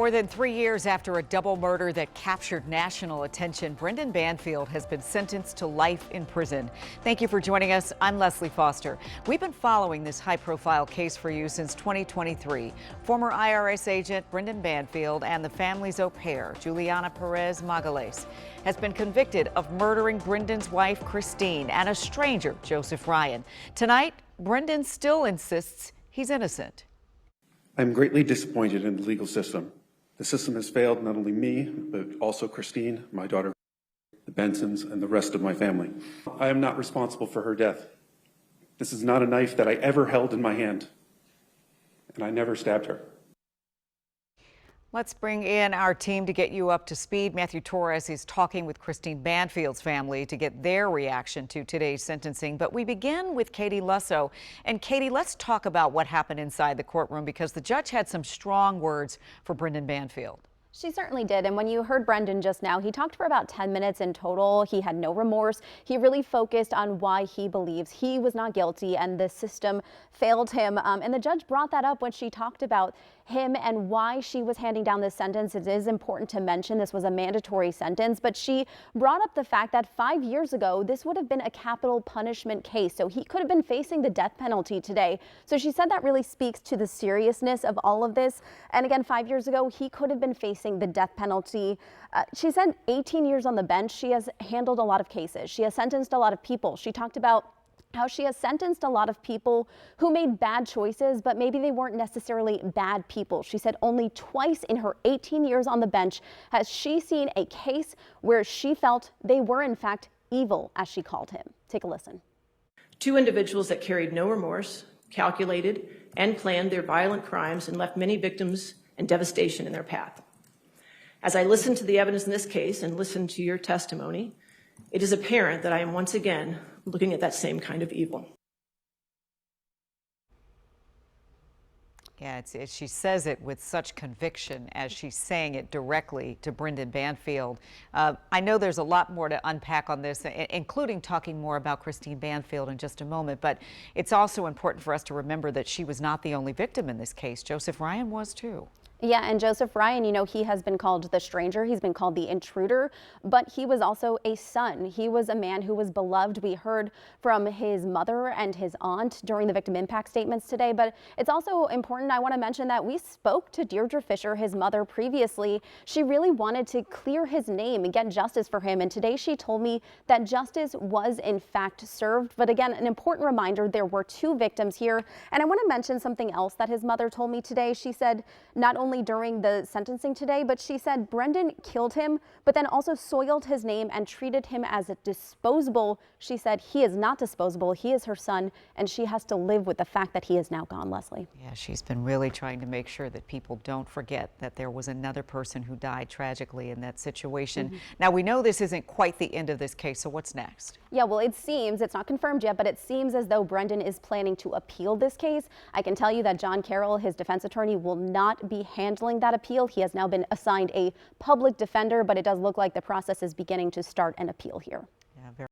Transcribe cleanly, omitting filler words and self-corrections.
More than 3 years after a double murder that captured national attention, Brendan Banfield has been sentenced to life in prison. Thank you for joining us. I'm Leslie Foster. We've been following this high-profile case for you since 2023. Former IRS agent Brendan Banfield and the family's au pair, Juliana Perez Magales, has been convicted of murdering Brendan's wife, Christine, and a stranger, Joseph Ryan. Tonight, Brendan still insists he's innocent. I'm greatly disappointed in the legal system. The system has failed not only me, but also Christine, my daughter, the Bensons, and the rest of my family. I am not responsible for her death. This is not a knife that I ever held in my hand, and I never stabbed her. Let's bring in our team to get you up to speed. Matthew Torres is talking with Christine Banfield's family to get their reaction to today's sentencing. But we begin with Katie Lusso. And Katie, let's talk about what happened inside the courtroom, because the judge had some strong words for Brendan Banfield. She certainly did. And when you heard Brendan just now, he talked for about 10 minutes in total. He had no remorse. He really focused on why he believes he was not guilty and the system failed him. And the judge brought that up when she talked about him and why she was handing down this sentence. It is important to mention this was a mandatory sentence, but she brought up the fact that 5 years ago, this would have been a capital punishment case. So he could have been facing the death penalty today. So she said that really speaks to the seriousness of all of this. And again, 5 years ago, he could have been facing the death penalty. She said 18 years on the bench. She has handled a lot of cases. She has sentenced a lot of people. She talked about how she has sentenced a lot of people who made bad choices, but maybe they weren't necessarily bad people. She said only twice in her 18 years on the bench has she seen a case where she felt they were in fact evil, as she called him. Take a listen. Two individuals that carried no remorse, calculated and planned their violent crimes and left many victims and devastation in their path. As I listen to the evidence in this case and listen to your testimony, it is apparent that I am once again looking at that same kind of evil. Yeah, she says it with such conviction as she's saying it directly to Brendan Banfield. I know there's a lot more to unpack on this, including talking more about Christine Banfield in just a moment, but it's also important for us to remember that she was not the only victim in this case. Joseph Ryan was too. Yeah, and Joseph Ryan, you know, he has been called the stranger. He's been called the intruder, but he was also a son. He was a man who was beloved. We heard from his mother and his aunt during the victim impact statements today, but it's also important. I want to mention that we spoke to Deirdre Fisher, his mother, previously. She really wanted to clear his name and get justice for him. And today she told me that justice was in fact served. But again, an important reminder, there were two victims here. And I want to mention something else that his mother told me today. She said not only during the sentencing today, but she said Brendan killed him, but then also soiled his name and treated him as a disposable. She said he is not disposable. He is her son, and she has to live with the fact that he is now gone, Leslie. Yeah, she's been really trying to make sure that people don't forget that there was another person who died tragically in that situation. Now, we know this isn't quite the end of this case, so what's next? Yeah, well, it seems, it's not confirmed yet, but it seems as though Brendan is planning to appeal this case. I can tell you that John Carroll, his defense attorney, will not be handling that appeal. He has now been assigned a public defender, but it does look like the process is beginning to start an appeal here.